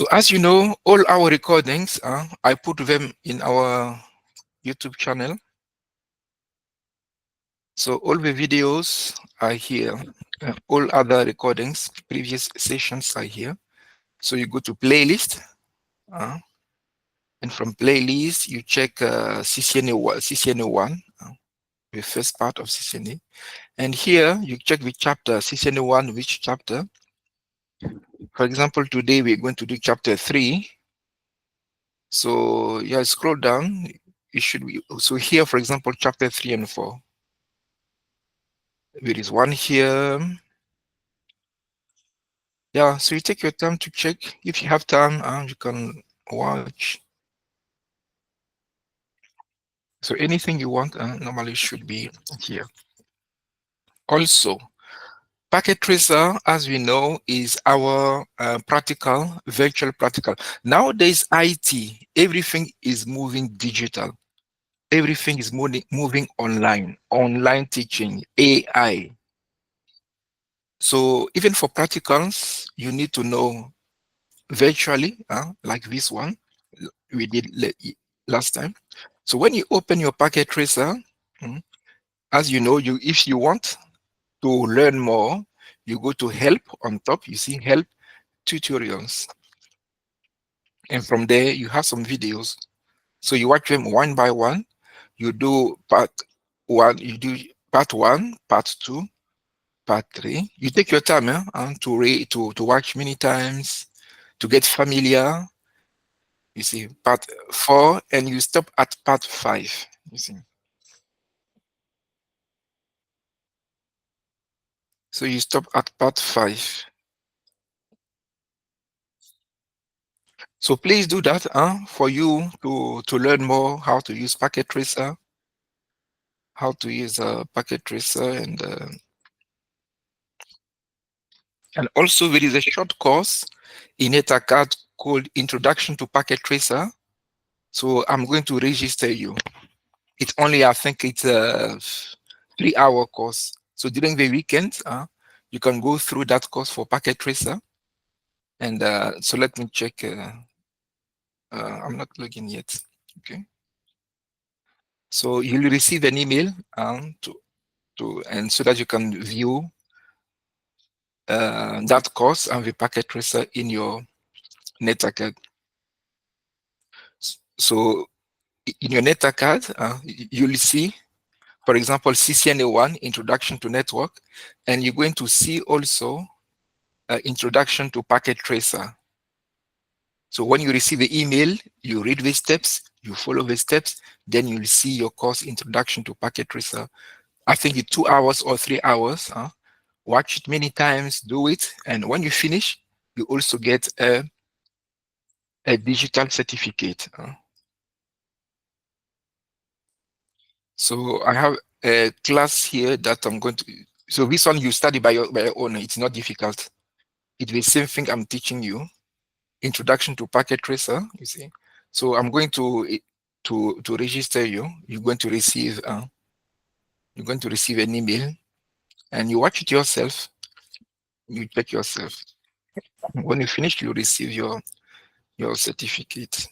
So as you know, all our recordings, I put them in our YouTube channel. So all the videos are here. All other recordings, previous sessions are here. So you go to playlist, and from playlist you check CCNA1, the first part of CCNA. And here you check the chapter, CCNA1, which chapter. For example, today we're going to do chapter 3. So yeah, scroll down. It should be, so here, for example, chapter 3 and 4. There is one here. Yeah, so you take your time to check. If you have time, you can watch. So anything you want normally should be here. Also, Packet Tracer, as we know, is our practical, virtual practical. Nowadays, IT, everything is moving digital. Everything is moving online teaching, AI. So even for practicals, you need to know virtually, like this one we did last time. So when you open your Packet Tracer, as you know, if you want to learn more, you go to help on top, you see help tutorials. And from there, you have some videos. So you watch them one by one. You do part one, you do part one, part two, part three. You take your time to watch many times, to get familiar. You see, part 4, and you stop at part 5. You see. So you stop at part 5. So please do that for you to learn more how to use Packet Tracer, how to use Packet Tracer, and also there is a short course in EthaCAD called Introduction to Packet Tracer. So I'm going to register you. It's only, I think it's a 3-hour course. So during the weekend, you can go through that course for Packet Tracer. And so let me check. I'm not logging yet. Okay. So you'll receive an email and so that you can view that course and the Packet Tracer in your NetAcad. So in your NetAcad, you'll see, for example, CCNA1, Introduction to Network, and you're going to see also Introduction to Packet Tracer. So when you receive the email, you read the steps, you follow the steps, then you'll see your course Introduction to Packet Tracer. I think it's 2 hours or 3 hours. Watch it many times, do it, and when you finish, you also get a digital certificate. So I have a class here that I'm going to. So this one you study by your own. It's not difficult. It's the same thing I'm teaching you. Introduction to Packet Tracer. You see. So I'm going to register you. You're going to receive an email, and you watch it yourself. You check yourself. When you finish, you receive your certificate.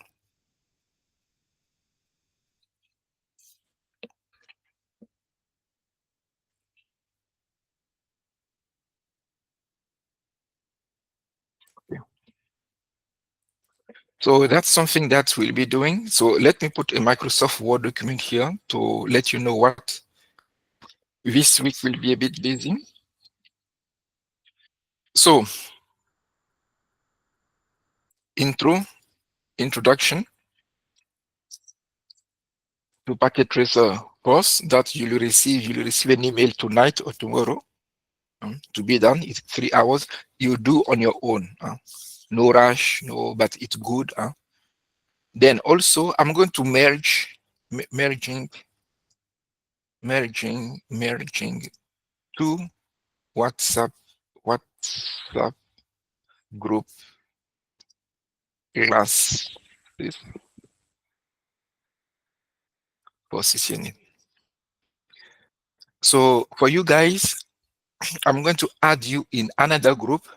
So that's something that we'll be doing. So let me put a Microsoft Word document here to let you know what this week will be a bit busy. So introduction to Packet Tracer course that you'll receive an email tonight or tomorrow to be done. It's 3 hours. You do on your own. No rush, no, but it's good. Then also I'm going to merging two WhatsApp group classes for CCNA. So for you guys, I'm going to add you in another group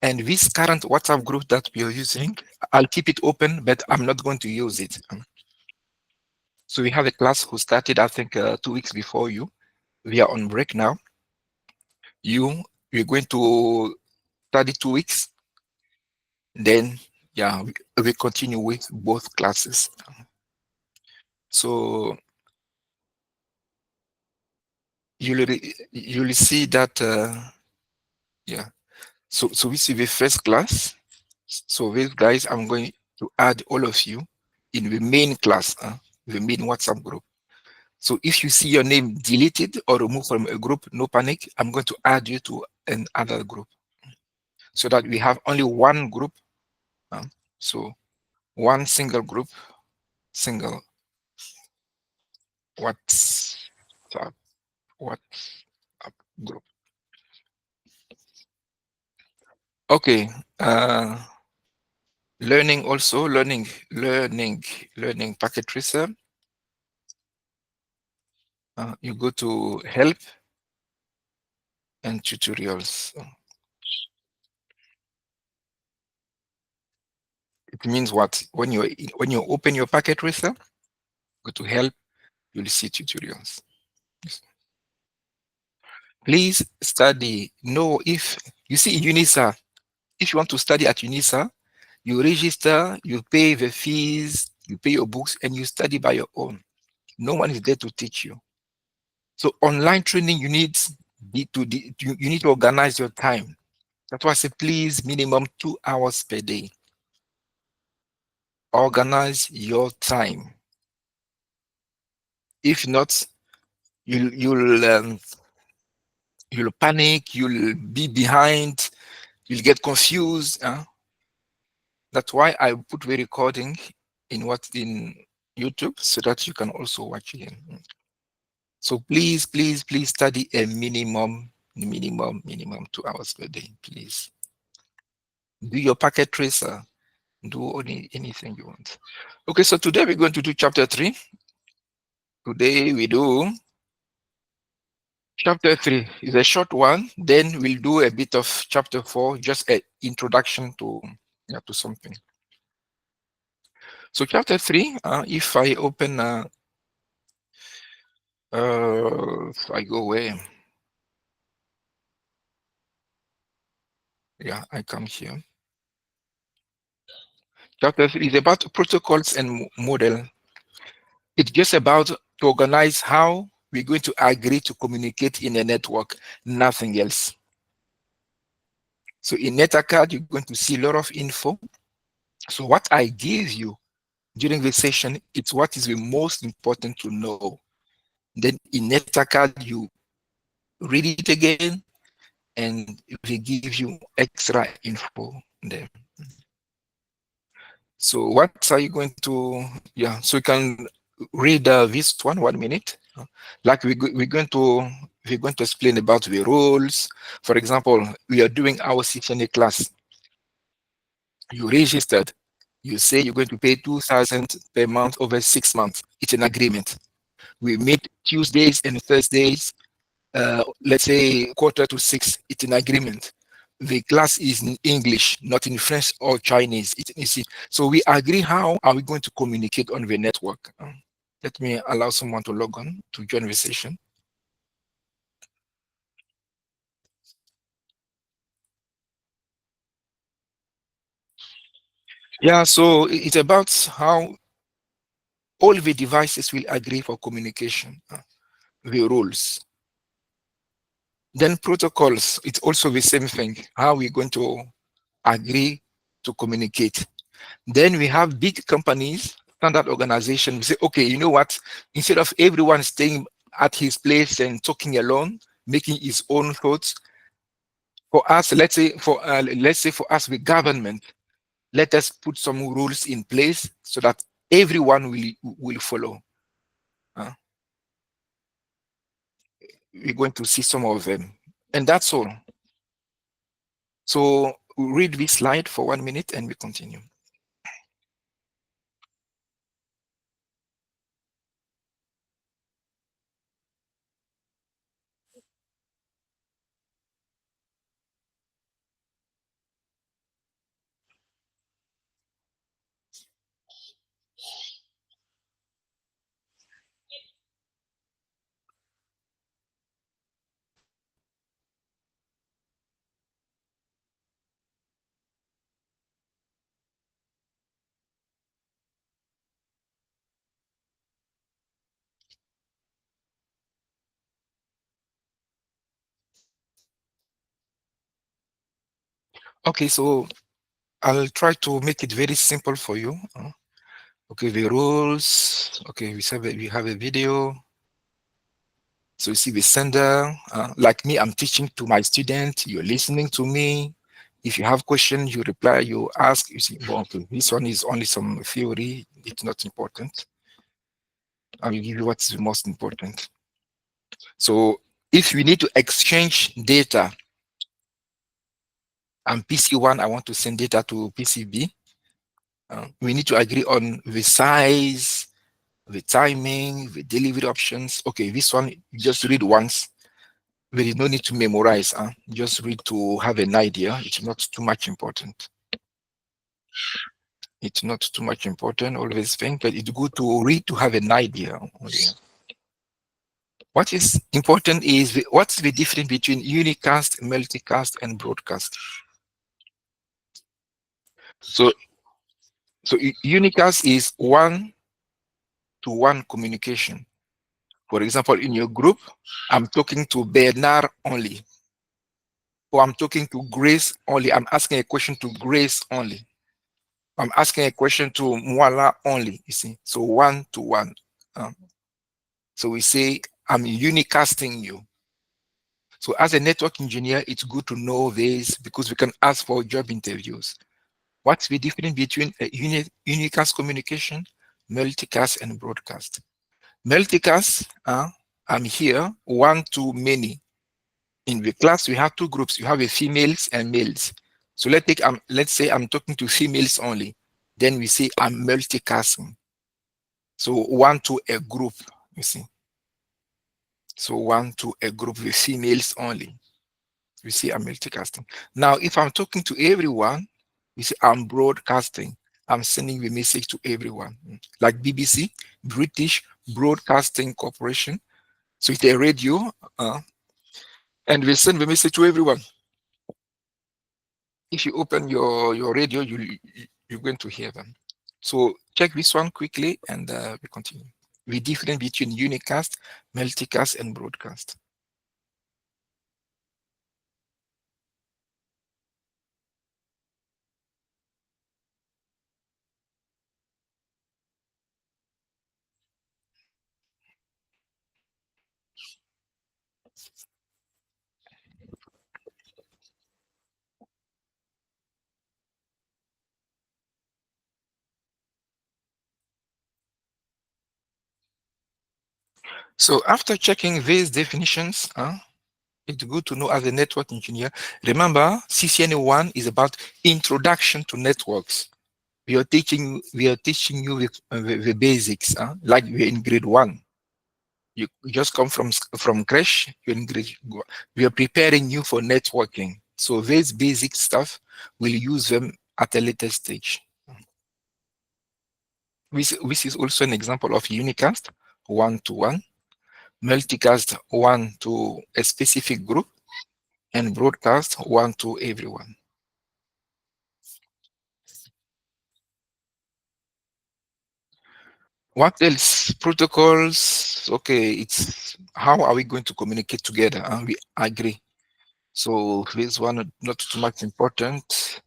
And this current WhatsApp group that we are using, I'll keep it open, but I'm not going to use it. So we have a class who started, I think, 2 weeks before you. We are on break now. You're going to study 2 weeks, then yeah, we continue with both classes. So you'll see that yeah. So we see the first class. So these guys, I'm going to add all of you in the main class, the main WhatsApp group. So if you see your name deleted or removed from a group, no panic. I'm going to add you to another group so that we have only one group. uh, so one single group, single WhatsApp, WhatsApp group. Okay. Learning also, learning packet tracer. You go to help and tutorials. It means what? When you open your packet tracer, go to help, you'll see tutorials. Yes. Please study. No, if you see UNISA, if you want to study at UNISA, you register, you pay the fees, you pay your books, and you study by your own. No one is there to teach you. So online training, you need to organize your time. That's why I say please minimum 2 hours per day. Organize your time. If not, you'll panic, you'll be behind, you'll get confused. That's why I put the recording in YouTube so that you can also watch it. So please study a minimum 2 hours per day, please. Do your packet tracer, do anything you want. Okay, so today we're going to do chapter 3. Today we do chapter 3 is a short one. Then we'll do a bit of chapter 4, just an introduction to something. So chapter 3, if I open, if I go away, yeah, I come here. Chapter 3 is about protocols and model. It's just about to organize how we're going to agree to communicate in a network, nothing else. So in NetAcad, you're going to see a lot of info. So what I give you during the session, it's what is the most important to know. Then in NetAcad, you read it again, and they give you extra info there. So what are you going to, yeah, so you can read this 1 minute. Like we're going to explain about the rules. For example, we are doing our CCNA class. You registered. You say you're going to pay 2,000 per month over 6 months. It's an agreement. We meet Tuesdays and Thursdays, let's say 5:45. It's an agreement. The class is in English, not in French or Chinese. So we agree how are we going to communicate on the network. Let me allow someone to log on to join the session. Yeah, so it's about how all the devices will agree for communication, the rules. Then protocols, it's also the same thing, how we're going to agree to communicate. Then we have big companies, standard organizations. We say, okay, you know what? Instead of everyone staying at his place and talking alone, making his own thoughts, for us, let's say for us, the government, let us put some rules in place so that everyone will follow. Uh, we're going to see some of them, and that's all. So read this slide for 1 minute, and we continue. Okay, so I'll try to make it very simple for you. Okay, the rules. Okay, we have a video. So you see the sender, like me, I'm teaching to my student, you're listening to me. If you have questions, you reply, you ask, you see, well, okay, this one is only some theory, it's not important. I will give you what's the most important. So if we need to exchange data, I'm PC1, I want to send data to PCB, we need to agree on the size, the timing, the delivery options. Okay, this one, you just read once. There is no need to memorize. Just read to have an idea. It's not too much important. It's not too much important, always think, but it's good to read to have an idea. What is important is what's the difference between unicast, multicast, and broadcast. So, so unicast is one-to-one communication. For example, in your group, I'm talking to Bernard only, or I'm talking to Grace only. I'm asking a question to Grace only. I'm asking a question to Mwala only, you see. So one to one. So we say, I'm unicasting you. So as a network engineer, it's good to know this because we can ask for job interviews. What's the difference between a unicast communication, multicast, and broadcast? Multicast, I'm here, one to many. In the class, we have two groups. You have a females and males. So let's say I'm talking to females only. Then we say I'm multicasting. So one to a group, you see. So one to a group with females only. You see, I'm multicasting. Now, if I'm talking to everyone, you see, I'm broadcasting. I'm sending the message to everyone. Like BBC, British Broadcasting Corporation. So it's a radio, and we send the message to everyone. If you open your radio, you're going to hear them. So check this one quickly, and we continue. The difference between unicast, multicast, and broadcast. So after checking these definitions, it's good to know as a network engineer. Remember, CCNA 1 is about introduction to networks. We are teaching you the basics, like we're in grade 1. You just come from crash, you're in grade. We are preparing you for networking. So these basic stuff, we'll use them at a later stage. This is also an example of unicast, one-to-one, multicast, one to a specific group, and broadcast, one to everyone. What else? Protocols. Okay, it's how are we going to communicate together? And we agree. So this one not too much important.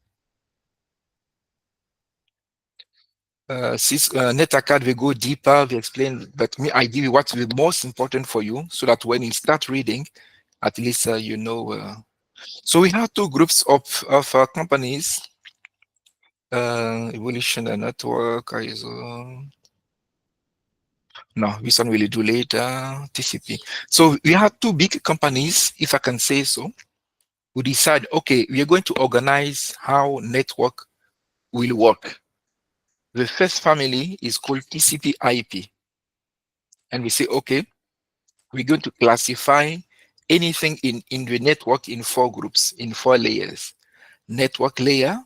NetAcad, we go deeper, we explain, but me, I give you what's the most important for you so that when you start reading, at least you know. So we have two groups of companies, Evolution and Network, ISO. No, this one will do later, TCP. So we have two big companies, if I can say so, who decide, okay, we are going to organize how network will work. The first family is called TCP IP. And we say, okay, we're going to classify anything in the network in four groups, in four layers: network layer,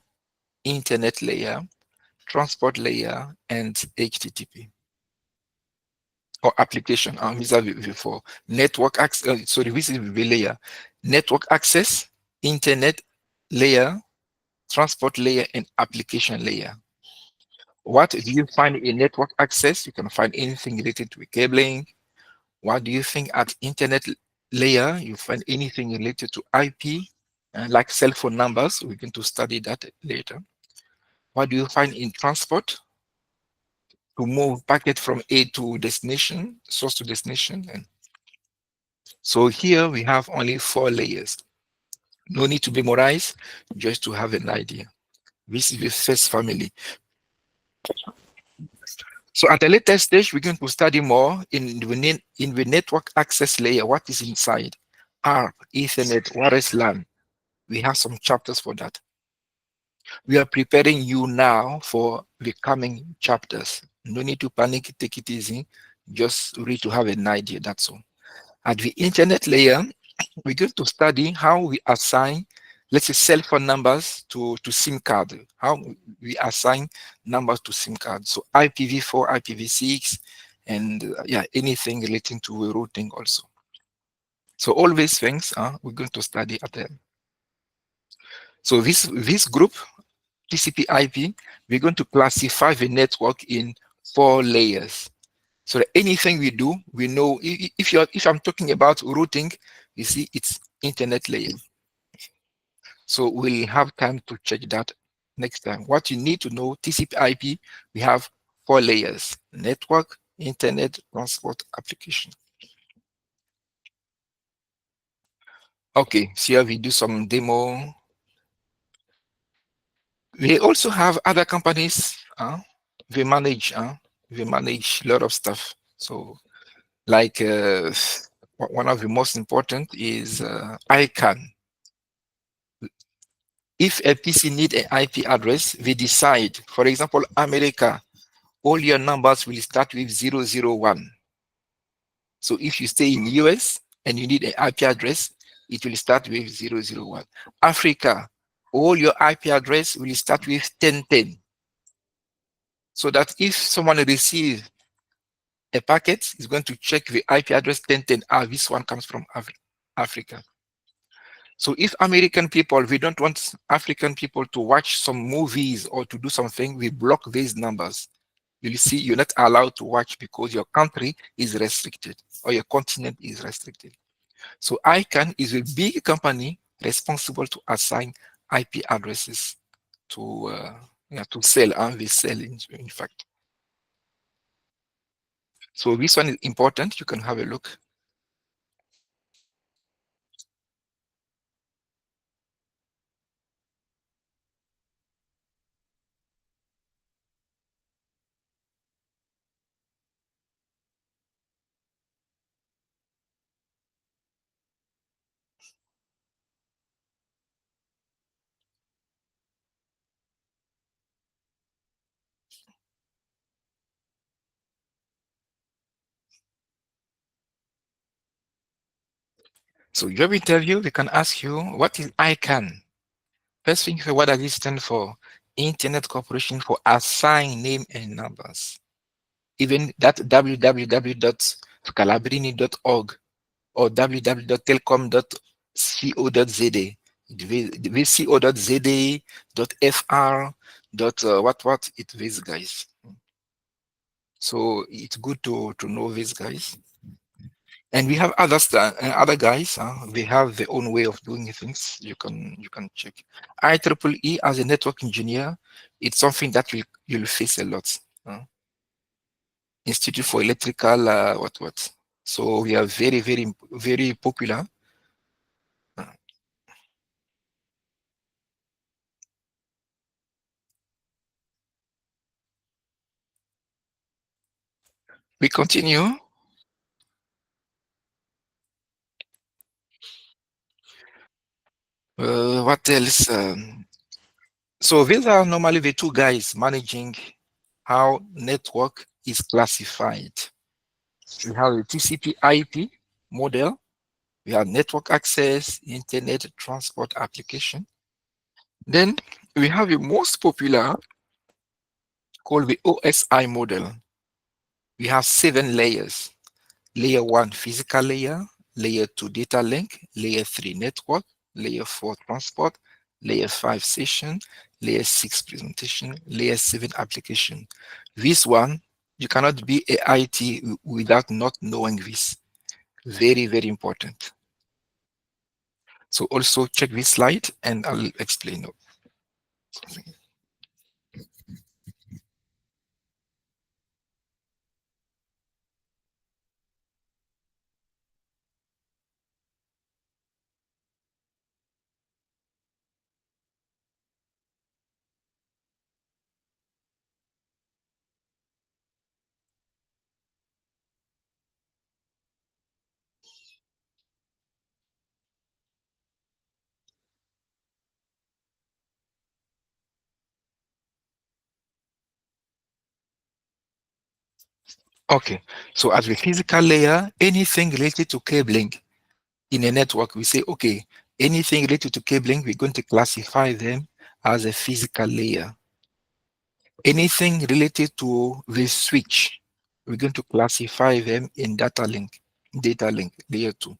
internet layer, transport layer, and HTTP or application. These are for network access. Sorry, this is the layer: network access, internet layer, transport layer, and application layer. What do you find in network access? You can find anything related to cabling. What do you think at internet layer? You find anything related to IP. like cell phone numbers. We're going to study that later. What do you find in transport? To move packet from A to destination, source to destination. And so here we have only 4 layers. No need to memorize, just to have an idea. This is the first family. So at a later stage, we're going to study more in the network access layer, what is inside. ARP, Ethernet, wireless LAN. We have some chapters for that. We are preparing you now for the coming chapters. No need to panic, take it easy. Just read to have an idea, that's all. At the internet layer, we're going to study how we assign, let's say, cell phone numbers to SIM card, how we assign numbers to SIM card. So IPv4, IPv6, and yeah, anything relating to routing also. So all these things we're going to study at them. So this group, TCP/IP, we're going to classify the network in 4 layers. So that anything we do, we know. If I'm talking about routing, you see it's internet layer. So we'll have time to check that next time. What you need to know, TCP/IP, we have 4 layers: network, internet, transport, application. Okay, so here we do some demo. We also have other companies. They manage. They manage a lot of stuff. So like one of the most important is ICANN. If a PC need an IP address, they decide. For example, America, all your numbers will start with 001. So if you stay in the US and you need an IP address, it will start with 001. Africa, all your IP address will start with 1010. So that if someone receives a packet, it's going to check the IP address 1010. This one comes from Africa. So if American people, we don't want African people to watch some movies or to do something, we block these numbers. You'll see you're not allowed to watch because your country is restricted or your continent is restricted. So ICANN is a big company responsible to assign IP addresses to to sell, and they sell in fact. So this one is important. You can have a look. So job interview, they can ask you, what is ICANN? First thing, what does it stand for? Internet Corporation for Assigned Name and Numbers. Even that www.scalabrini.org or www.telcom.co.za. This co.za, .fr, what it is, guys. So it's good to know these guys. And we have other guys. They have their own way of doing things. You can check. IEEE as a network engineer, it's something that you'll face a lot. Institute for Electrical what. So we are very popular. Uh, we continue. What else? So these are normally the two guys managing how network is classified. We have a TCP/IP model. We have network access, internet transport application. Then we have the most popular called the OSI model. We have 7 layers. Layer 1, physical layer. Layer 2, data link. Layer 3, network. Layer 4, transport. Layer 5, session. Layer 6, presentation. Layer 7, application. This one, you cannot be a IT without not knowing this. Very important. So also check this slide and I'll explain. Okay, so as the physical layer, anything related to cabling in a network, we say, okay, anything related to cabling, we're going to classify them as a physical layer. Anything related to the switch, we're going to classify them in data link layer 2.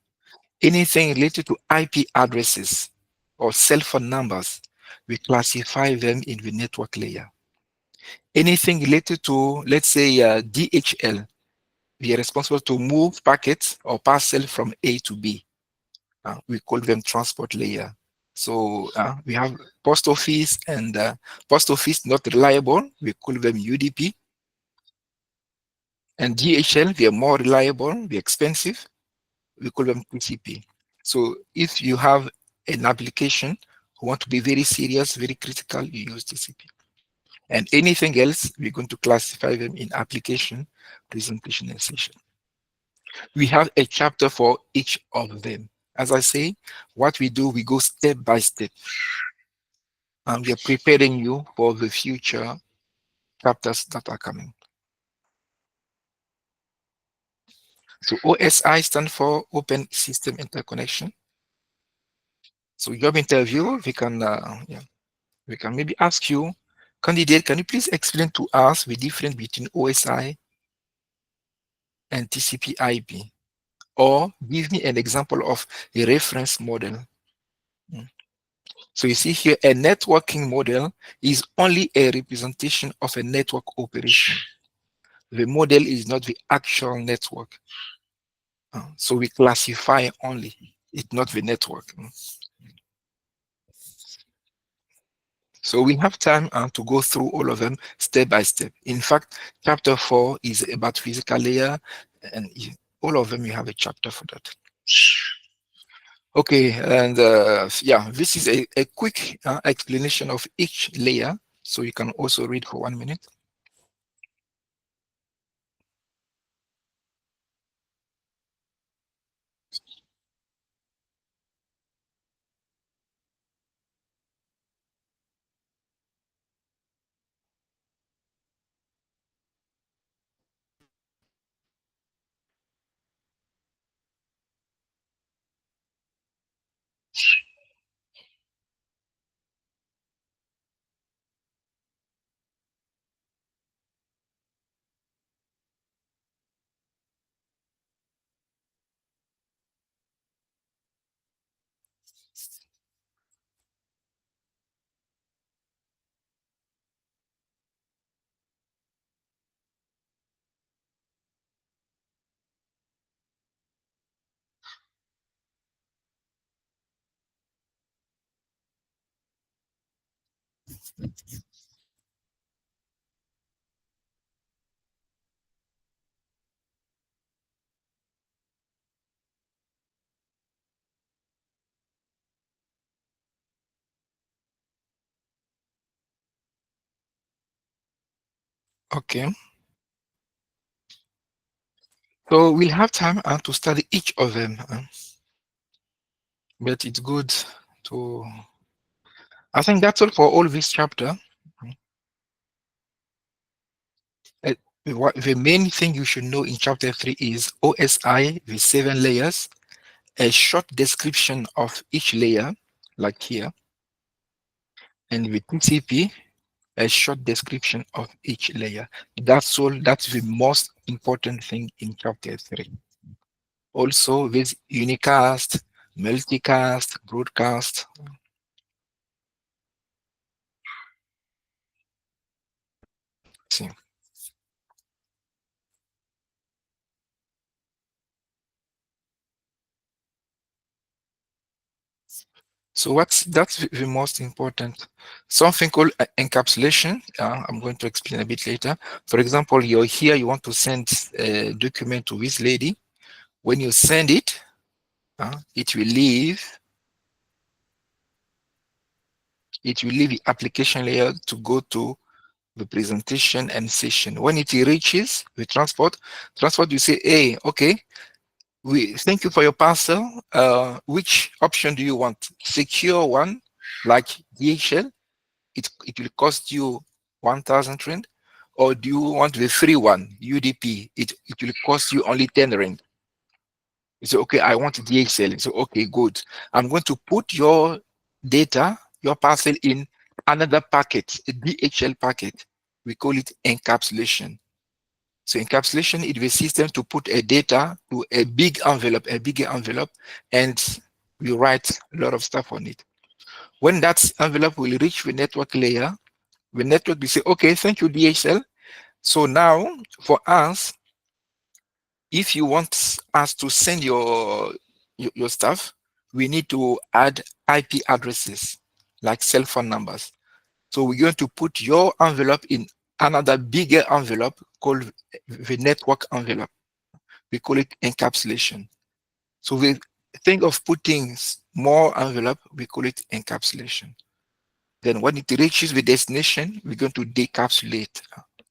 Anything related to IP addresses or cell phone numbers, we classify them in the network layer. Anything related to, let's say, DHL, we are responsible to move packets or parcel from A to B. We call them transport layer. So we have post office and post office not reliable, we call them UDP. And DHL, they are more reliable, they're expensive, we call them TCP. So if you have an application who want to be very serious, very critical, you use TCP. And anything else, we're going to classify them in application, presentation, and session. We have a chapter for each of them. As I say, what we do, we go step by step. And we are preparing you for the future chapters that are coming. So OSI stands for Open System Interconnection. So job interview, we can maybe ask you, candidate, can you please explain to us the difference between OSI and TCP/IP? Or give me an example of a reference model. Mm. So you see here, a networking model is only a representation of a network operation. The model is not the actual network. So we classify only, it's not the network. So we have time to go through all of them step by step. In fact, chapter 4 is about physical layer, and all of them you have a chapter for that. Okay, and yeah, this is a quick explanation of each layer. So you can also read for 1 minute. Okay, so we'll have time to study each of them, but it's good to. I think that's all for all this chapter. Uh, the main thing you should know in chapter 3 is OSI, the 7 layers, a short description of each layer, like here, and with TCP, a short description of each layer. That's all. That's the most important thing in chapter 3. Also, with unicast, multicast, broadcast. See. So that's the most important. Something called encapsulation. I'm going to explain a bit later. For example, you're here, you want to send a document to this lady. When you send it, it will leave the application layer to go to the presentation and session. When it reaches the transport, you say, hey, okay, we thank you for your parcel. Which option do you want? Secure one, like DHL, it will cost you 1,000 rand, or do you want the free one, UDP? It will cost you only 10 rand. You say, okay, I want DHL. So, okay, good. I'm going to put your data, your parcel in another packet, a DHL packet. We call it encapsulation. So encapsulation is the system to put a data to a bigger envelope, and we write a lot of stuff on it. When that envelope will reach the network layer, the network will say, okay, thank you, DHL. So now for us, if you want us to send your stuff, we need to add IP addresses like cell phone numbers. So we're going to put your envelope in another bigger envelope called the network envelope. We call it encapsulation. So we think of putting more envelope, we call it encapsulation. Then when it reaches the destination, we're going to decapsulate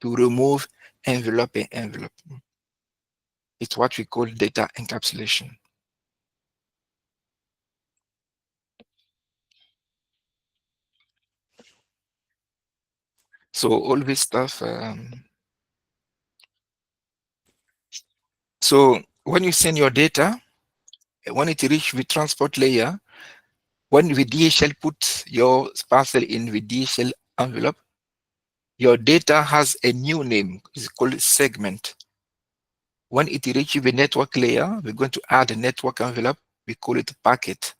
to remove envelope and envelope. It's what we call data encapsulation. So all this stuff. So when you send your data, when it reaches the transport layer, when the DHL puts your parcel in the DHL envelope, your data has a new name. It's called segment. When it reaches the network layer, we're going to add a network envelope. We call it packet,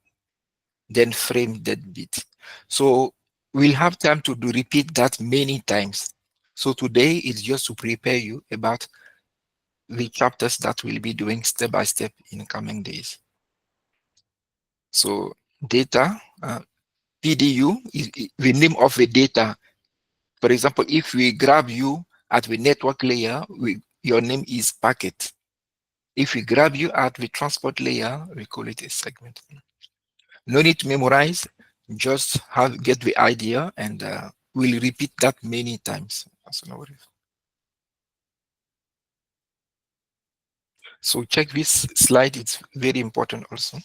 then frame that bit. So we'll have time to repeat that many times. So today is just to prepare you about the chapters that we'll be doing step by step in the coming days. So data, PDU is the name of the data. For example, if we grab you at the network layer, your name is packet. If we grab you at the transport layer, we call it a segment. No need to memorize, just get the idea, and we'll repeat that many times. So check this slide, it's very important also.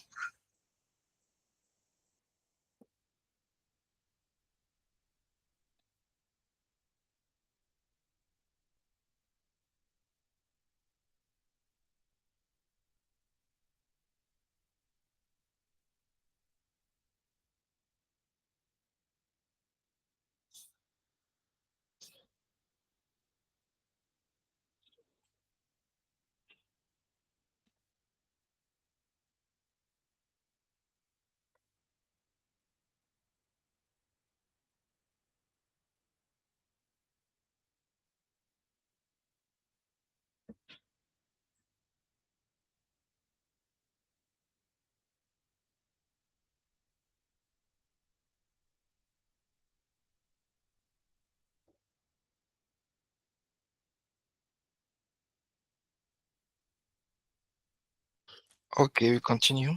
Okay, we continue.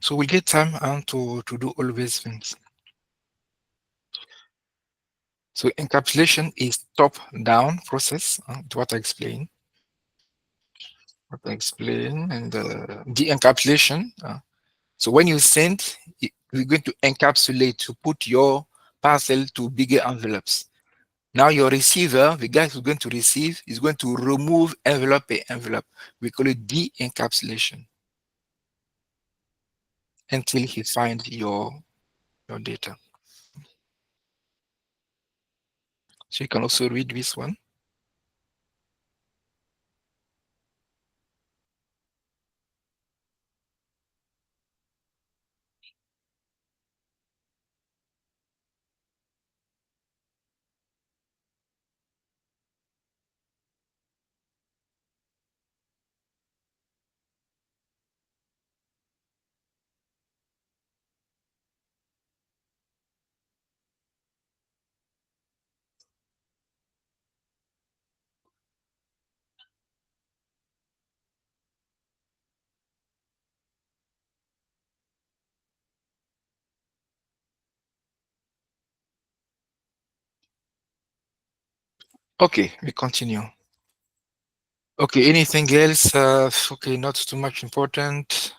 So we get time to do all these things. So encapsulation is top-down process, what I explained. And the encapsulation. So when you send, we're going to encapsulate to put your parcel to bigger envelopes. Now your receiver, the guy who's going to receive, is going to remove envelope by envelope. We call it de-encapsulation until he finds your data. So you can also read this one. Okay, we continue. Okay, anything else? Okay, not too much important.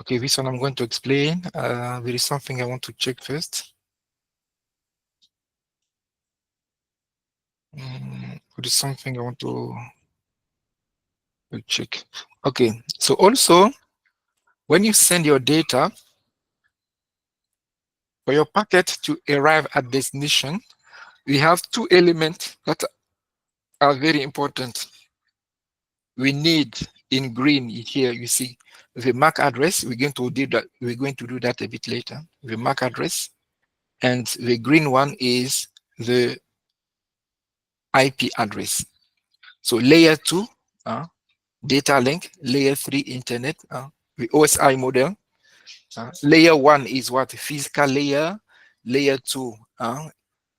Okay, this one I'm going to explain. There is something I want to check first. There is something I want to check. Okay, so also when you send your data for your packet to arrive at destination, we have two elements that are very important. We need in green here, you see the MAC address. We're going to do that. We're going to do that a bit later. The MAC address, and the green one is the IP address. So layer 2, data link, layer 3, internet, the OSI model. Layer 1 is what? Physical layer. Layer 2.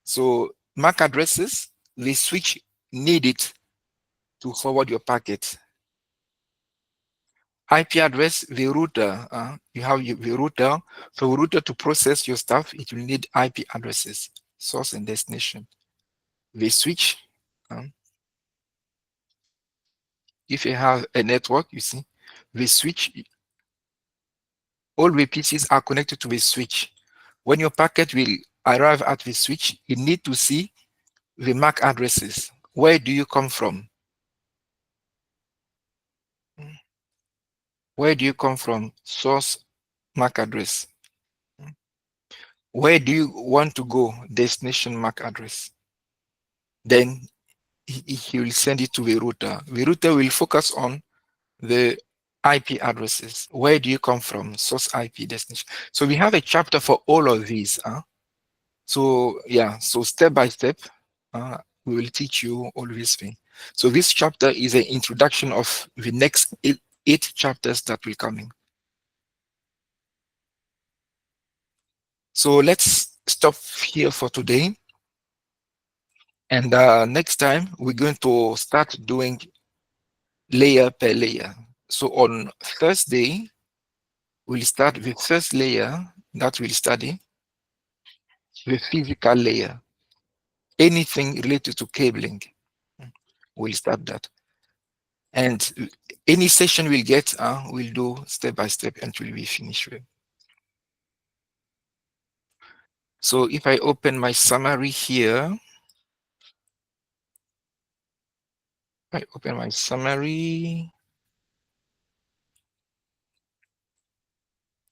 So MAC addresses, the switch need it to forward your packet. IP address, the router. You have the router. For router to process your stuff, it will need IP addresses, source and destination. The switch, if you have a network, you see, the switch, all the PCs are connected to the switch. When your packet will arrive at the switch, you need to see the MAC addresses. Where do you come from? Where do you come from? Source MAC address. Where do you want to go? Destination MAC address. Then he will send it to the router. The router will focus on the IP addresses. Where do you come from? Source IP destination. So we have a chapter for all of these. So yeah, so step by step, we will teach you all these things. So this chapter is an introduction of the next eight chapters that will come in. So let's stop here for today. And next time, we're going to start doing layer per layer. So on Thursday, we'll start the first layer that we'll study, the physical layer. Anything related to cabling, we'll start that. And any session we'll get, we'll do step by step until we finish with. So if I open my summary here, I open my summary.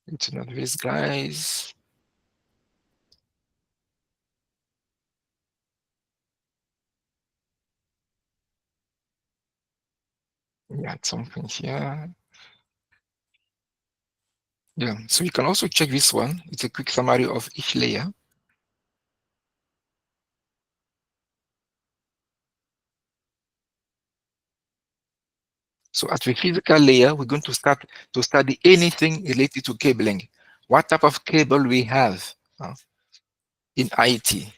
It's not this, guys. We had something here. Yeah, so you can also check this one. It's a quick summary of each layer. So at the physical layer, we're going to start to study anything related to cabling. What type of cable we have in IT.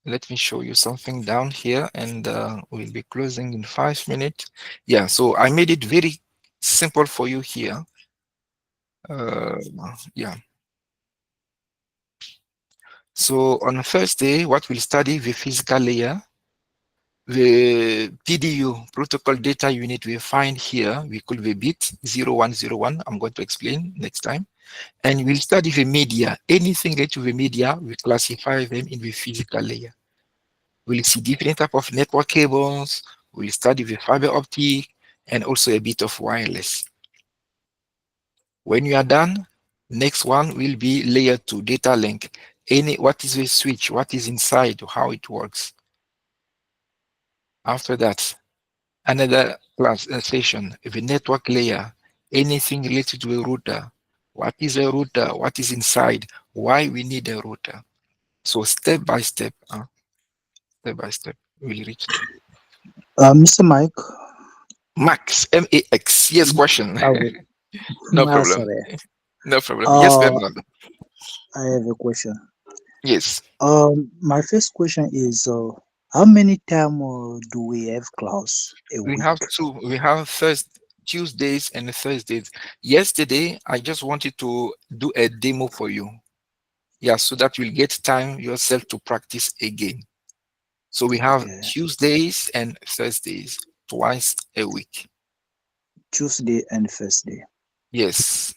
Let me show you something down here, and we'll be closing in 5 minutes. Yeah, so I made it very simple for you here. Yeah. So on the first day, what we'll study the physical layer, the PDU, protocol data unit we find here, we call the bit 0101. I'm going to explain next time. And we'll study the media. Anything related to the media, we classify them in the physical layer. We'll see different type of network cables. We'll study the fiber optic and also a bit of wireless. When you are done, next one will be layer 2, data link. What is the switch? What is inside? How it works? After that, another class session, the network layer. Anything related to a router. What is a router? What is inside? Why we need a router? So step by step, we'll reach there. Mr. Mike, Max, M-A-X. Yes, question. I have No problem. sorry. No problem. Yes, Uh, Bernard. I have a question. Yes. My first question is, how many time do we have class a We week? have two. We have first Tuesdays and Thursdays. Yesterday, I just wanted to do a demo for you. Yeah, so that you'll get time yourself to practice again. So we have Okay. Tuesdays and Thursdays, twice a week. Tuesday and Thursday. Yes.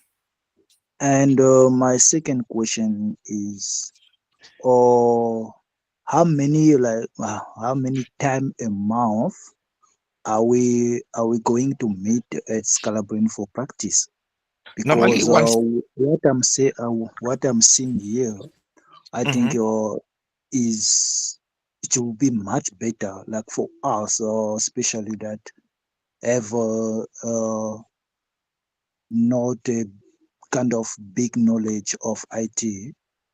And my second question is, or how many time a month are we going to meet at Scalabrine for practice? Normally Because once. what I'm seeing here, I think Mhm. is it will be much better, like for us, especially that have not a kind of big knowledge of IT.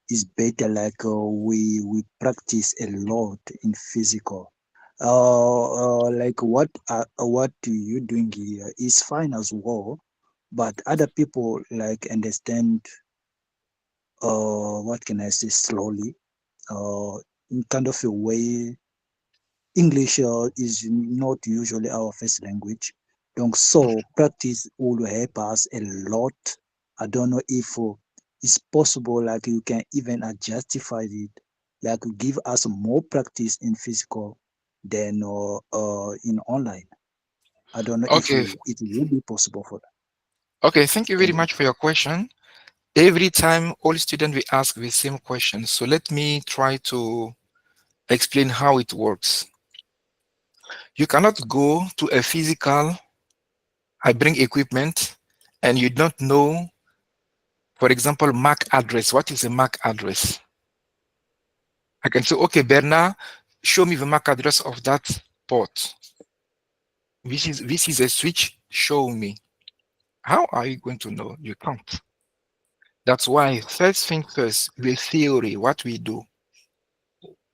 Is better like we practice a lot in physical. Like what you doing here is fine as well, but other people like understand what can I say, slowly, in kind of a way. English is not usually our first language. Donc, so practice will help us a lot. I don't know if it's possible, like you can even justify it, like give us more practice in physical than in online. I don't know if Okay. it will be possible for that. Okay, thank you very Thank you. much for your question. Every time all students will ask the same question. So let me try to explain how it works. You cannot go to a physical, I bring equipment, and you don't know, for example, MAC address. What is a MAC address? I can say, okay, Bernard, show me the MAC address of that port. This is a switch, show me. How are you going to know? You can't. That's why first thing first, the theory, what we do,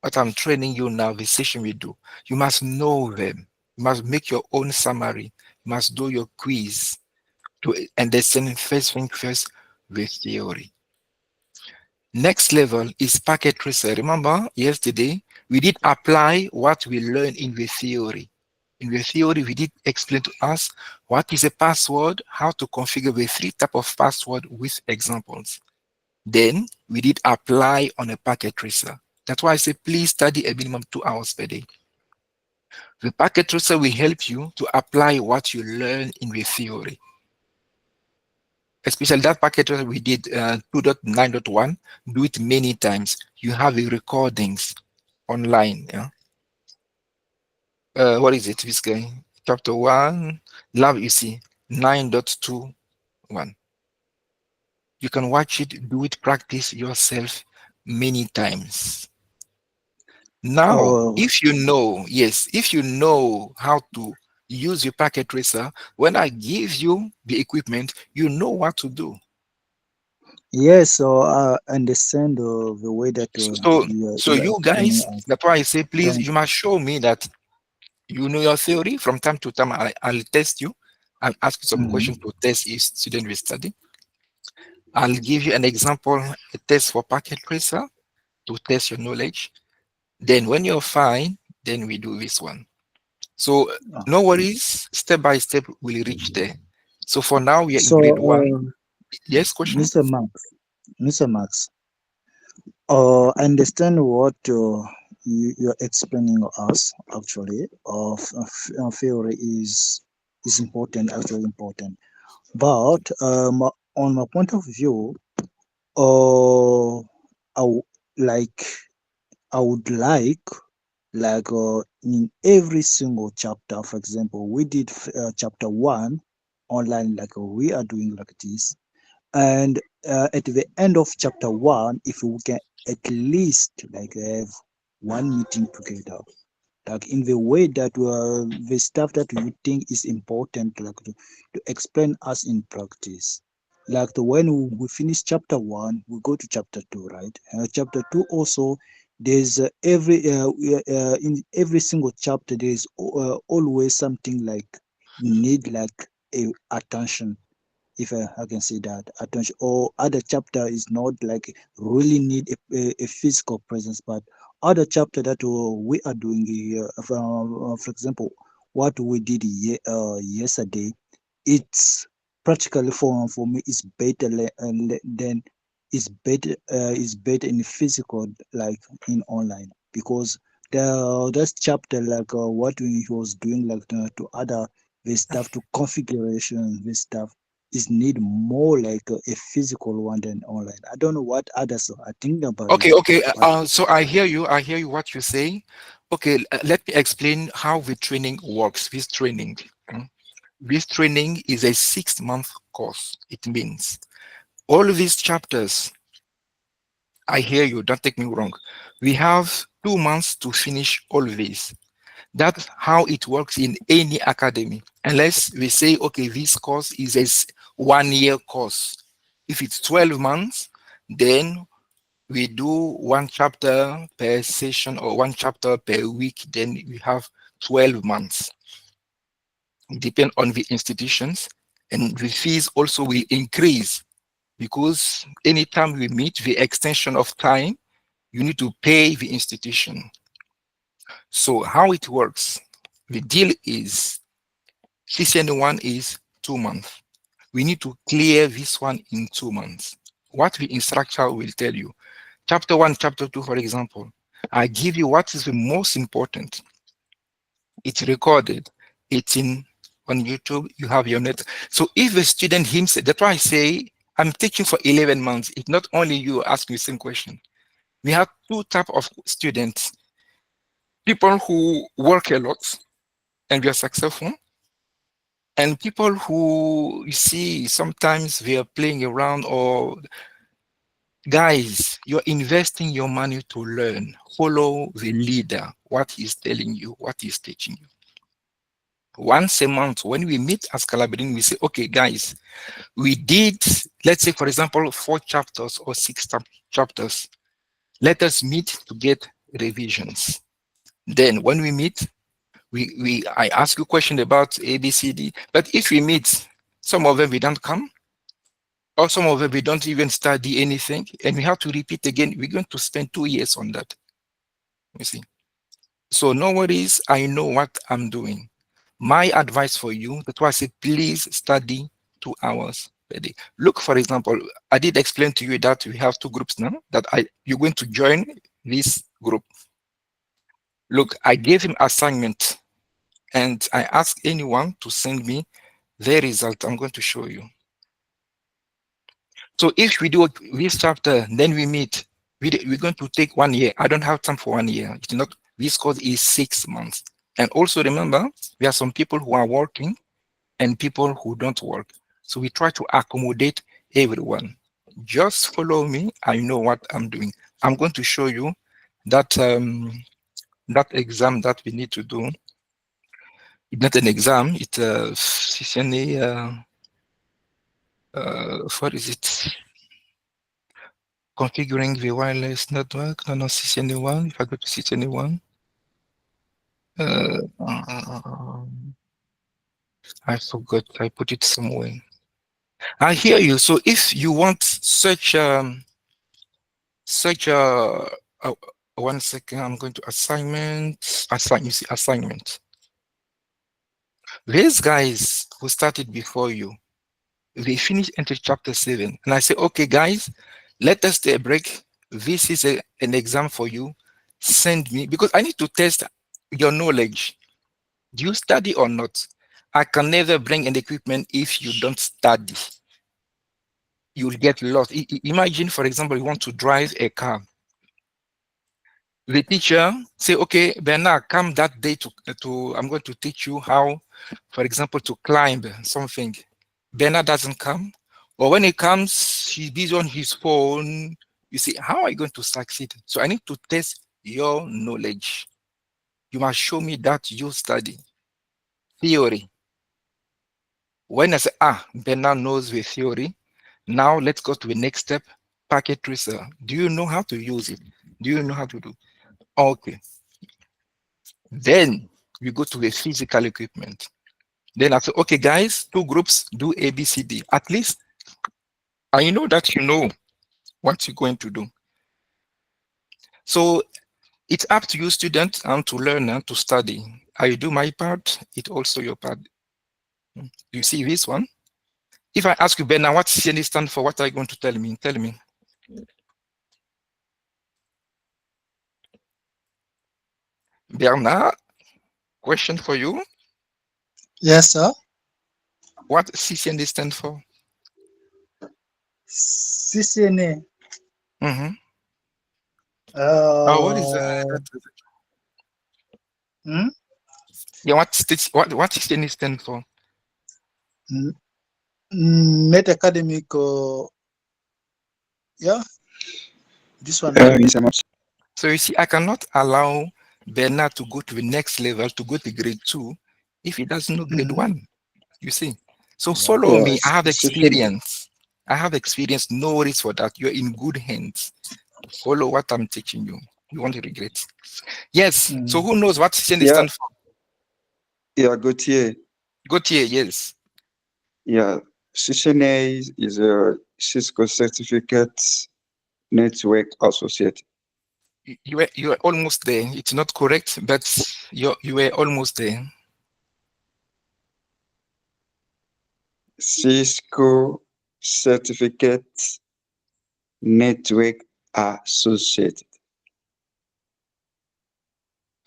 what I'm training you now, the session we do, you must know them. You must make your own summary. You must do your quiz to understand first thing first, the theory. Next level is packet tracer. Remember yesterday, we did apply what we learned in the theory. In the theory, we did explain to us what is a password, how to configure the three type of password with examples. Then we did apply on a packet tracer. That's why I say please study a minimum 2 hours per day. The packet tracer will help you to apply what you learn in the theory. Especially that packet tracer we did 2.9.1, do it many times. You have the recordings online. Yeah. What is it, this guy? Chapter 1, lab, you see, 9.21. You can watch it, do it, practice yourself many times. Now, Oh, if you know, yes, if you know how to use your packet tracer, when I give you the equipment, you know what to do. yes. So I understand the way that So, so, so you are you explaining guys, us. that's why I say, please, Don't. you must show me that you know your theory. From time to time, I'll test you. I'll ask you some questions Mhm. to test if student will study. I'll give you an example, a test for packet tracer to test your knowledge. Then when you're fine, then we do this one. So no worries, step by step we'll reach there. So for now we are in So, grade one. Yes, question? Mr. Max, Mr. Max, I understand what you're explaining us actually. Theory is important, actually important. But on my point of view, uh, I w- like I would like in every single chapter. For example, we did chapter one online, like we are doing like this. And at the end of chapter one, if we can at least like have one meeting together, like in the way that the stuff that you think is important, like to explain us in practice. Like when we finish chapter one, we go to chapter two, right? Chapter two also, there's in every single chapter there's always something like need like a attention, if I can say that attention, or other chapter is not like really need a physical presence, but other chapter that we are doing here, for example, what we did yesterday, it's practically for me it's better than is better in physical like in online because this chapter like what he was doing like to other the stuff to configuration this stuff is need more like a physical one than online. I don't know what others are thinking about it, Okay, okay. but So I hear you. I hear you what you say. Okay, let me explain how the training works. This training, mm, this training is a 6 month course. It means all of these chapters. I hear you. Don't take me wrong. We have 2 months to finish all of this. That's how it works in any academy. Unless we say, okay, this course is a 1 year course. If it's 12 months, then we do one chapter per session or one chapter per week, then we have 12 months. It depends on the institutions, and the fees also will increase because anytime we meet the extension of time, you need to pay the institution. So how it works, the deal is CCN1 is 2 months. We need to clear this one in 2 months. What the instructor will tell you, chapter 1, chapter 2, for example, I give you what is the most important. It's recorded. It's in on YouTube. You have your net. So if the student himself, that's why I say I'm teaching for 11 months. It's not only you asking the same question. We have two type of students: people who work a lot and we are successful, and people who you see sometimes they are playing around. Or guys, you're investing your money to learn. Follow the leader, what he's telling you, what he's teaching you. Once a month, when we meet as collaborating, we say, okay, guys, we did, let's say, for example, 4 chapters or 6 chapters. Let us meet to get revisions. Then when we meet, I ask you a question about ABCD. But if we meet, some of them we don't come, or some of them we don't even study anything, and we have to repeat again, we're going to spend 2 years on that. You see. So no worries, I know what I'm doing. My advice for you, that's why I say please study 2 hours a day. Look, for example, I did explain to you that we have two groups now that you're going to join this group. Look, I gave him assignment and I ask anyone to send me their result. I'm going to show you. So if we do this chapter, then we meet. We're going to take 1 year. I don't have time for 1 year. It's not. This course is 6 months. And also remember, there are some people who are working and people who don't work. So we try to accommodate everyone. Just follow me. I know what I'm doing. I'm going to show you that that exam that we need to do. It's not an exam. It's a CCNA. What is it? Configuring the wireless network. No, no, CCNA one. If I go to CCNA one, I forgot. I put it somewhere. I hear you. So if you want such a 1 second, I'm going to assignment. You see assignment. These guys who started before you, they finished into chapter 7, and I say, okay, guys, let us take a break. This is an exam for you. Send me because I need to test your knowledge. Do you study or not? I can never bring an equipment if you don't study. You'll get lost. Imagine, for example, you want to drive a car. The teacher say, okay, Bernard, come that day to I'm going to teach you how, for example, to climb something. Bernard doesn't come. Or when he comes, he's busy on his phone. You see, how are you going to succeed? So I need to test your knowledge. You must show me that you study theory. When I say, Bernard knows the theory, now let's go to the next step, packet tracer. Do you know how to use it? Do you know how to do? Okay. Then we go to the physical equipment. Then I say, okay, guys, two groups do A, B, C, D. At least I know that you know what you're going to do. So it's up to you, students, and to learn and to study. I do my part, it's also your part. You see this one? If I ask you, Bernard, what CCNA stand for, what are you going to tell me? Tell me. Bernard, question for you. Yes, sir. What CCNA stand for? CCNA. Mm-hmm. What is Uh, that? hmm? Yeah, what CCNA stand for? N- Net academic. Yeah, this one. Mr. Max. So you see, I cannot allow Bernard to go to the next level, to go to grade two, if he doesn't know grade Mhm. one. You see. So Yeah, follow Yeah, me. I have session. experience. I have experience. No worries for that. You're in good hands. Follow what I'm teaching you. You won't regret. Yes. So Mhm. who knows what CCNA Yeah, stand for? yeah, Gautier. Gautier, yes. Yeah, CCNA is a Cisco Certificate Network Associate. You were almost there. It's not correct, but you were almost there. Cisco Certificate Network Associate.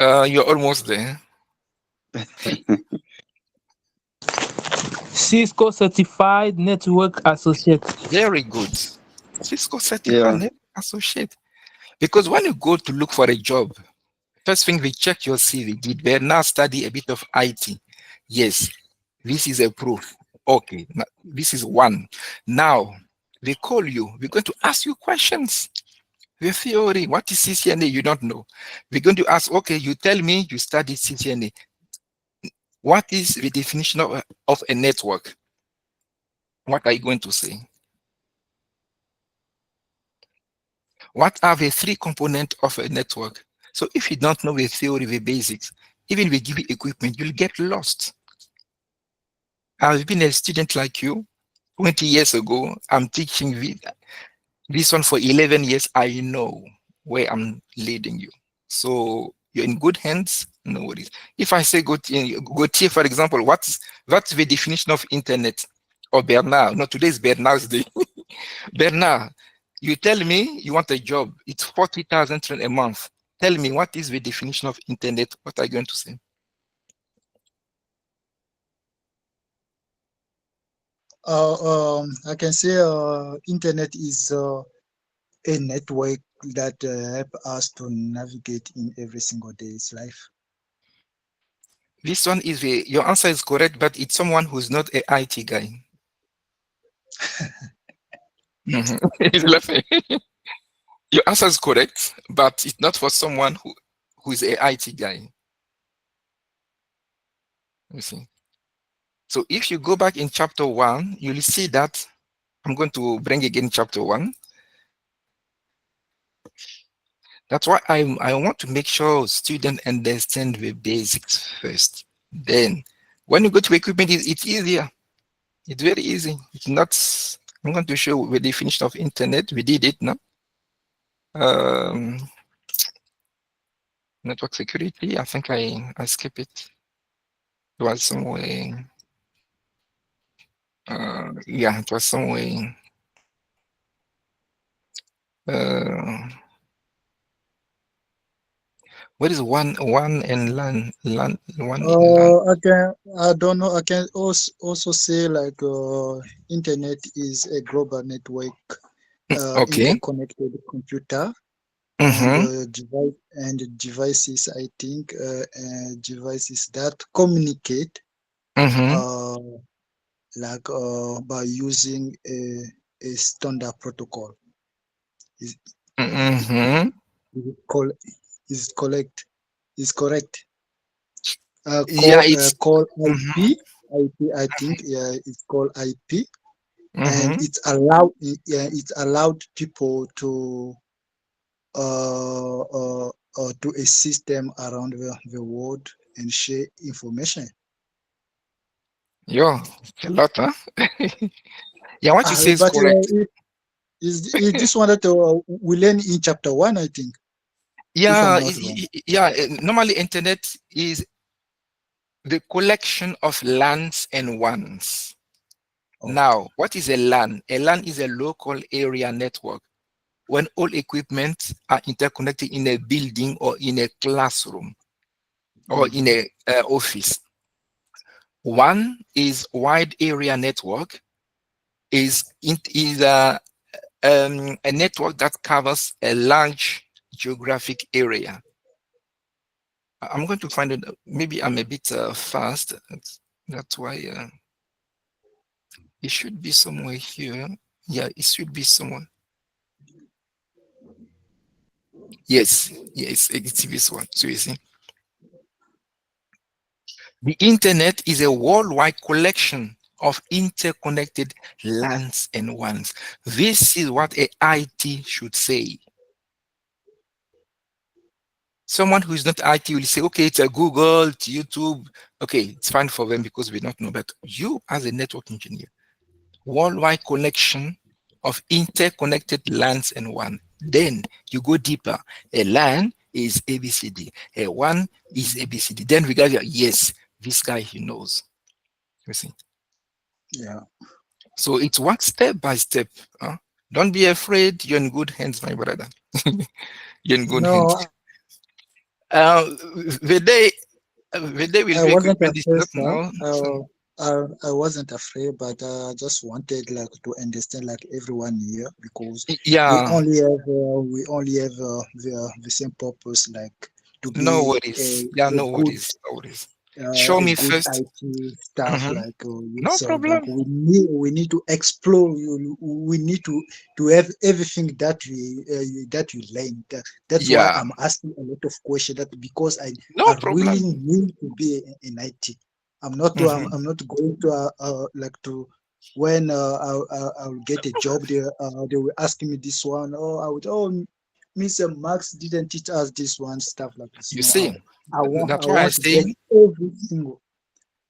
You're almost there. Cisco Certified Network Associate. Very good. Cisco certified Yeah, network associate. Because when you go to look for a job, first thing we check your CV. Did Bernard study a bit of IT? Yes. This is a proof. Okay. This is one. Now they call you. We're going to ask you questions. The theory. What is CCNA? You don't know. We're going to ask. Okay, you tell me you studied CCNA. What is the definition of a network? What are you going to say? What are the three components of a network? So if you don't know the theory, the basics, even if we give you equipment, you'll get lost. I've been a student like you 20 years ago. I'm teaching this one for 11 years. I know where I'm leading you. So you're in good hands. No worries. If I say Gautier, for example, what's the definition of internet? Or Bernard? No, today is Bernard's day. Bernard, you tell me you want a job. It's 40,000 a month. Tell me what is the definition of internet? What are you going to say? I can say internet is a network that help us to navigate in every single day's life. This one is your answer is correct, but it's someone who's not a IT guy. Mhm. He's laughing. Your answer is correct, but it's not for someone who is a IT guy. You see. So if you go back in chapter one, you'll see that I'm going to bring again chapter one. That's why I want to make sure students understand the basics first. Then when you go to equipment, it's easier. It's very easy. It's not. I'm going to show the definition of internet. We did it now. Um, Network security. I think I skip it. It was somewhere. Yeah, it was somewhere. Uh, what is one and LAN one in LAN? I don't know. I can also say like internet is a global network, Okay. interconnected computer and Mm-hmm. devices. I think devices that communicate Mm-hmm. uh, like by using a standard protocol. Is Mm-hmm. is it call is correct? Is correct? Yeah, it's. Call IP. Mm-hmm. IP. I think yeah, it's called IP, and Mm-hmm. it's allowed people to a system around the world and share information. Yo, it's a lot, huh? Yeah, what you say is But correct. is this one that we learn in chapter one? I think, if I'm Yeah, not wrong. yeah. Normally, internet is the collection of LANs and WANs. Okay. Now, what is a LAN? A LAN is a local area network. when all equipment are interconnected in a building or in a classroom or in a office. One is wide area network, is a network that covers a large geographic area. I'm going to find it. Maybe I'm a bit fast. That's why it should be somewhere here. Yeah, it should be somewhere. Yes, yes, it's this one. So you see, the internet is a worldwide collection of interconnected LANs and WANs. This is what a IT should say. Someone who is not IT will say, okay, it's a Google, it's YouTube. Okay, it's fine for them because we don't know. But you, as a network engineer, worldwide collection of interconnected LANs and WAN. Then you go deeper. A LAN is ABCD. A WAN is ABCD. Then we got, yes, this guy, he knows. You see? Yeah. So it's one step by step. Don't be afraid. You're in good hands, my brother. You're in good hands. No, Uh, the day will I be wasn't equipment is afraid, not sir. now. So, I wasn't afraid, but I just wanted like to understand like everyone here because yeah, we only have the same purpose, like to no be worries. Yeah, a no good worries. No worries. Show a me good first. IT staff Mhm. like No yourself. Like problem. we need to explore. We need to have everything that we learned. That's why Yeah, I'm asking a lot of questions. That because no I really problem. need to be in IT. Mhm. I'm not going to like to when I'll get a job there. They will ask me this one. Oh, I would. Oh, Mr. Max didn't teach us this one stuff like this. You No, see, I that's why I want to get say every single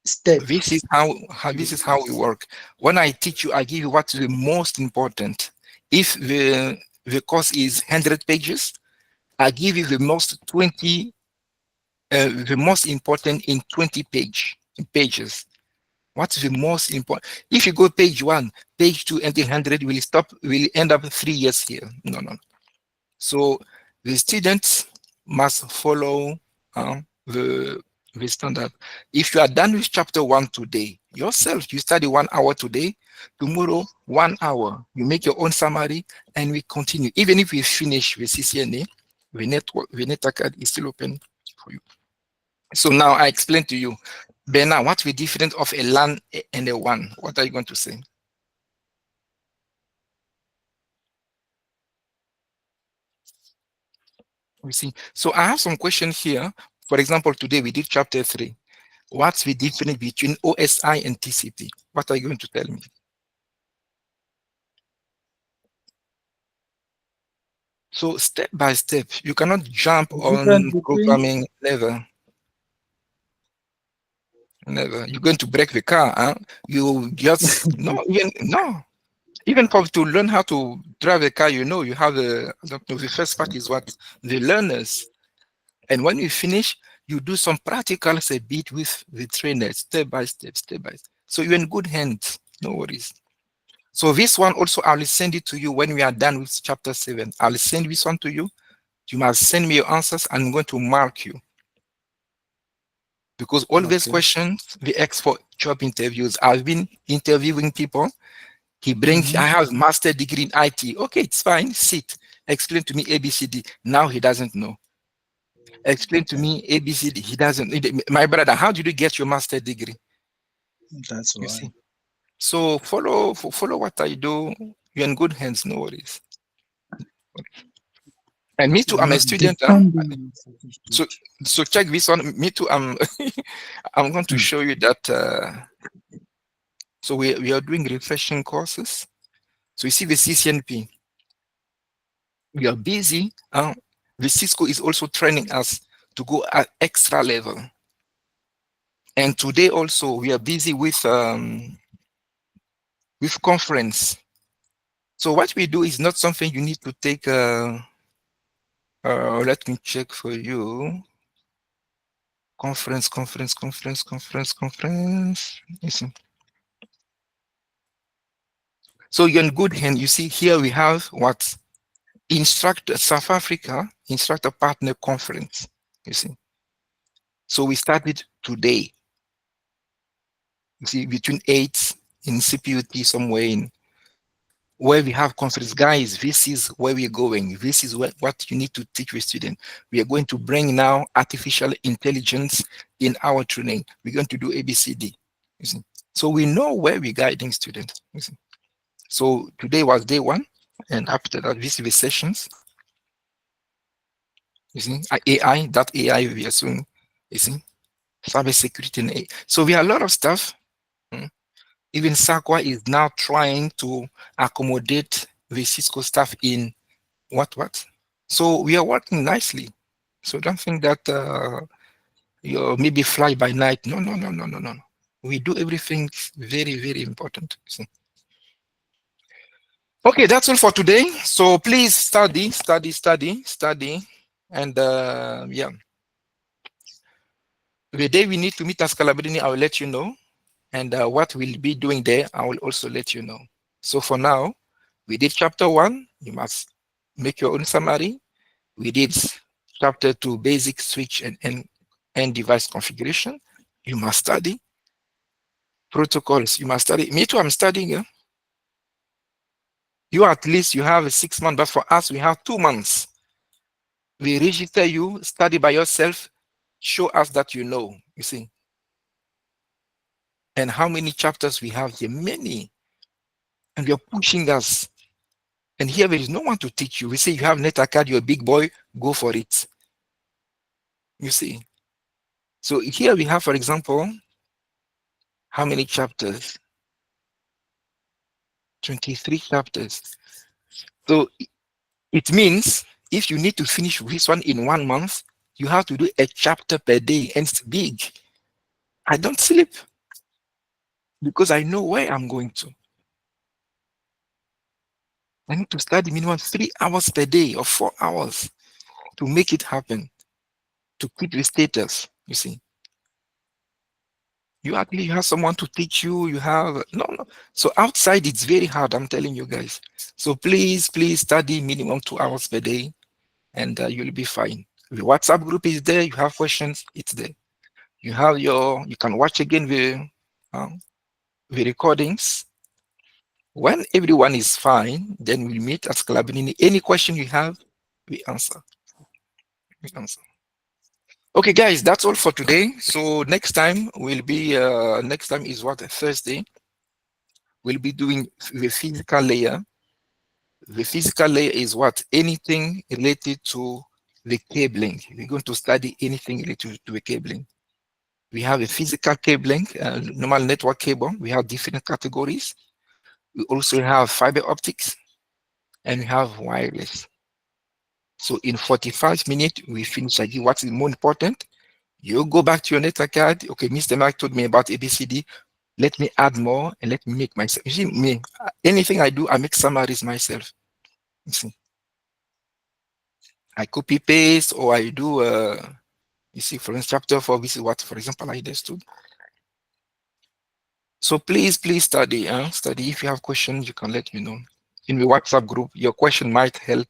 step. this is how this is how we work. When I teach you, I give you what's the most important. If the course is 100 pages, I give you the most important in 20 pages. What's the most important? If you go page one, page two, and the 100 will end up 3 years here. No, no. So the students must follow the standard. If you are done with chapter one today, yourself, you study 1 hour today, tomorrow, 1 hour. You make your own summary and we continue. Even if we finish with CCNA, the network card is still open for you. So now I explain to you, Bernard, what's the difference of a LAN and a WAN? What are you going to say? We see. So I have some questions here. For example, today we did chapter 3. What's the difference between OSI and TCP? What are you going to tell me? So step by step, you cannot jump The difference on between programming. Never, never. You're going to break the car. Huh? You just no, even no. Even for to learn how to drive a car, you have the I don't know. The first part is what the learners. And when you finish, you do some practicals a bit with the trainer, step by step, step by step. So you're in good hands, no worries. So this one also, I will send it to you when we are done with chapter 7. I'll send this one to you. You must send me your answers. I'm going to mark you because all these okay. questions, the X for job interviews, I've been interviewing people. He brings, Hmm. I have master degree in IT. Okay, it's fine, sit. Explain to me ABCD. Now he doesn't know. Explain to Yeah, me ABCD. He doesn't. My brother, how did you get your master degree? that's You why. see. So follow what I do. You're in good hands. No worries. And me too. I'm I'm a not student. Huh? depending on So certificate. so check this one. Me too. I'm going to Hmm. show you that. So we are doing refreshing courses. So you see the CCNP. We are busy. The Cisco is also training us to go at extra level. And today also we are busy with conference. So what we do is not something you need to take. Let me check for you. Conference. Listen. So you're in good hand. You see here we have what instructor South Africa instructor partner conference. You see, so we started today. You see, between 8 in CPUT somewhere in where we have conference, guys. This is where we're going. This is what you need to teach your student. We are going to bring now artificial intelligence in our training. We're going to do ABCD. You see, so we know where we're guiding students. You see, so today was day 1, and after that, this is the sessions. You see, AI, that AI we are soon, you see, cyber security and AI. So we have a lot of stuff. Even SACWA is now trying to accommodate the Cisco staff in what. So we are working nicely. So don't think that you maybe fly by night. No, no, no, no, no, no. We do everything very, very important. So. Okay, that's all for today. So please study, study, study, study. And yeah. The day we need to meet as Calabrini, I will let you know. And what we'll be doing there, I will also let you know. So for now, we did chapter 1. You must make your own summary. We did chapter 2, basic switch and end device configuration. You must study. Protocols, you must study. Me too, I'm studying. You at least you have 6 months, but for us, we have 2 months. We register you, study by yourself, show us that you know, you see. And how many chapters we have here? Many. And you're pushing us. And here there is no one to teach you. We say you have NetAcad, you're a big boy, go for it. You see. So here we have, for example, how many chapters? 23 chapters. So it means if you need to finish this one in 1 month, you have to do a chapter per day, and it's big. I don't sleep because I know where I'm going to. I need to study minimum 3 hours per day or 4 hours to make it happen, to keep the status, you see. You actually have someone to teach you, you have, no. So outside, it's very hard, I'm telling you guys. So please, please study minimum 2 hours per day, and you'll be fine. The WhatsApp group is there, you have questions, it's there. You have you can watch again the recordings. When everyone is fine, then we'll meet at Scalabrini. Any question you have, we answer. Okay, guys, that's all for today. So next time will be next time is what, Thursday. We'll be doing the physical layer. The physical layer is what? Anything related to the cabling. We're going to study anything related to the cabling. We have a physical cabling, normal network cable. We have different categories. We also have fiber optics, and we have wireless. So in 45 minutes, we finish. I give what is more important. You go back to your NetAcad. Okay, Mr. Mark told me about ABCD. Let me add more and let me make myself. You see, me, anything I do, I make summaries myself. You see, I copy paste or I do. You see, for instance, chapter 4. This is what, for example, I understood. So please, please study. Study. If you have questions, you can let me know in the WhatsApp group. Your question might help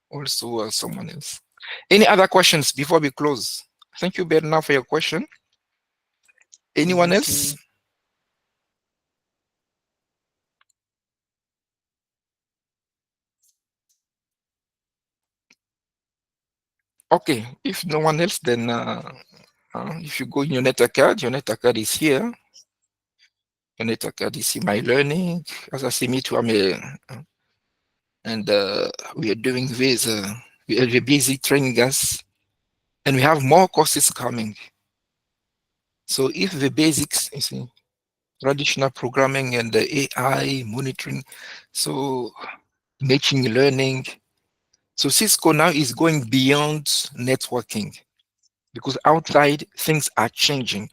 also someone else. Any other questions before we close? Thank you, Bernard, for your question. Anyone else? Okay, if no one else, then if you go in your NetAcad is here. Your NetAcad is in my learning. As I say, me too, I'm a, and we are doing this, we are busy training us, and we have more courses coming. So if the basics, you see, traditional programming and the AI monitoring, so machine learning. So Cisco now is going beyond networking because outside things are changing.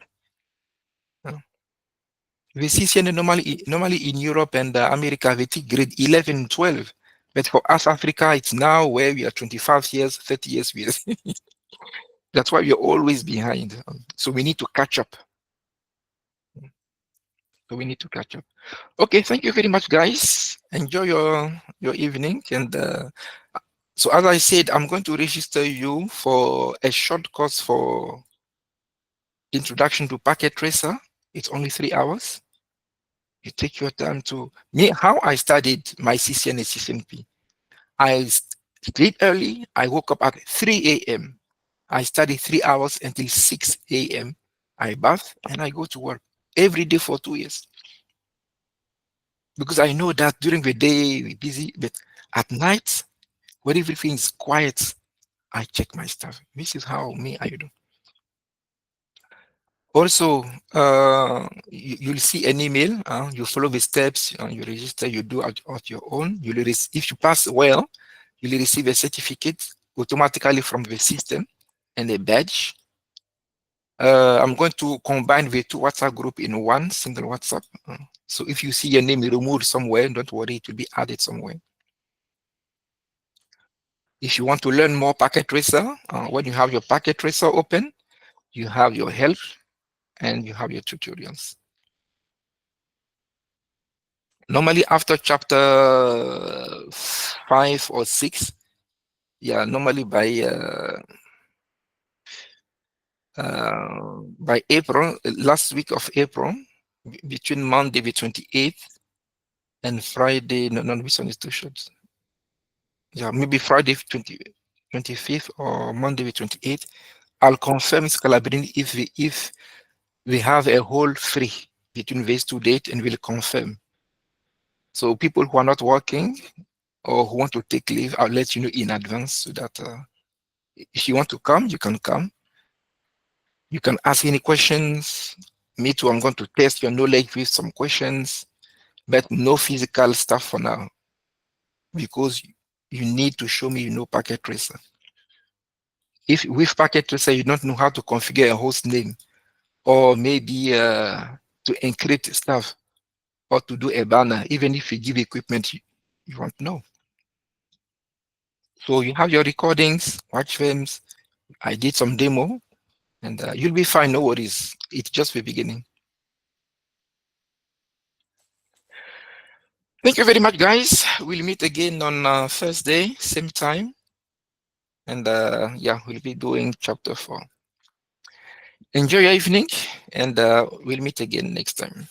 The CCNA normally in Europe and America, they teach grade 11, 12. But for us, Africa, it's now where we are 25 years, 30 years. That's why we're always behind. So we need to catch up. Okay, thank you very much, guys. Enjoy your evening. And So as I said, I'm going to register you for a short course for Introduction to Packet Tracer. It's only 3 hours. You take your time to me. How I studied my CCNA CCNP. I sleep early. I woke up at 3 a.m. I study 3 hours until 6 a.m. I bath and I go to work every day for 2 years. Because I know that during the day we're busy, but at night, when everything is quiet, I check my stuff. This is how me I do. Also, you'll see an email. You follow the steps. You register. You do at your own. If you pass well, you'll receive a certificate automatically from the system and a badge. I'm going to combine the two WhatsApp group in one single WhatsApp. So if you see your name removed somewhere, don't worry, it will be added somewhere. If you want to learn more packet tracer, when you have your packet tracer open, you have your help and you have your tutorials. Normally after chapter 5 or 6, yeah, normally by April, last week of April, between Monday the 28th and Friday, no, this one is too short. Yeah, maybe Friday 25th or Monday the 28th, I'll confirm Scalabrini if we have a whole free between these two dates, and we'll confirm. So people who are not working or who want to take leave, I'll let you know in advance so that if you want to come, you can come. You can ask any questions. Me too, I'm going to test your knowledge with some questions, but no physical stuff for now because you need to show me you know packet tracer. If with packet tracer you don't know how to configure a host name or maybe to encrypt stuff or to do a banner, even if you give equipment, you won't know. So you have your recordings, watch films. I did some demo, and you'll be fine. No worries. It's just the beginning. Thank you very much, guys. We'll meet again on Thursday, same time. And yeah, we'll be doing chapter 4. Enjoy your evening, and we'll meet again next time.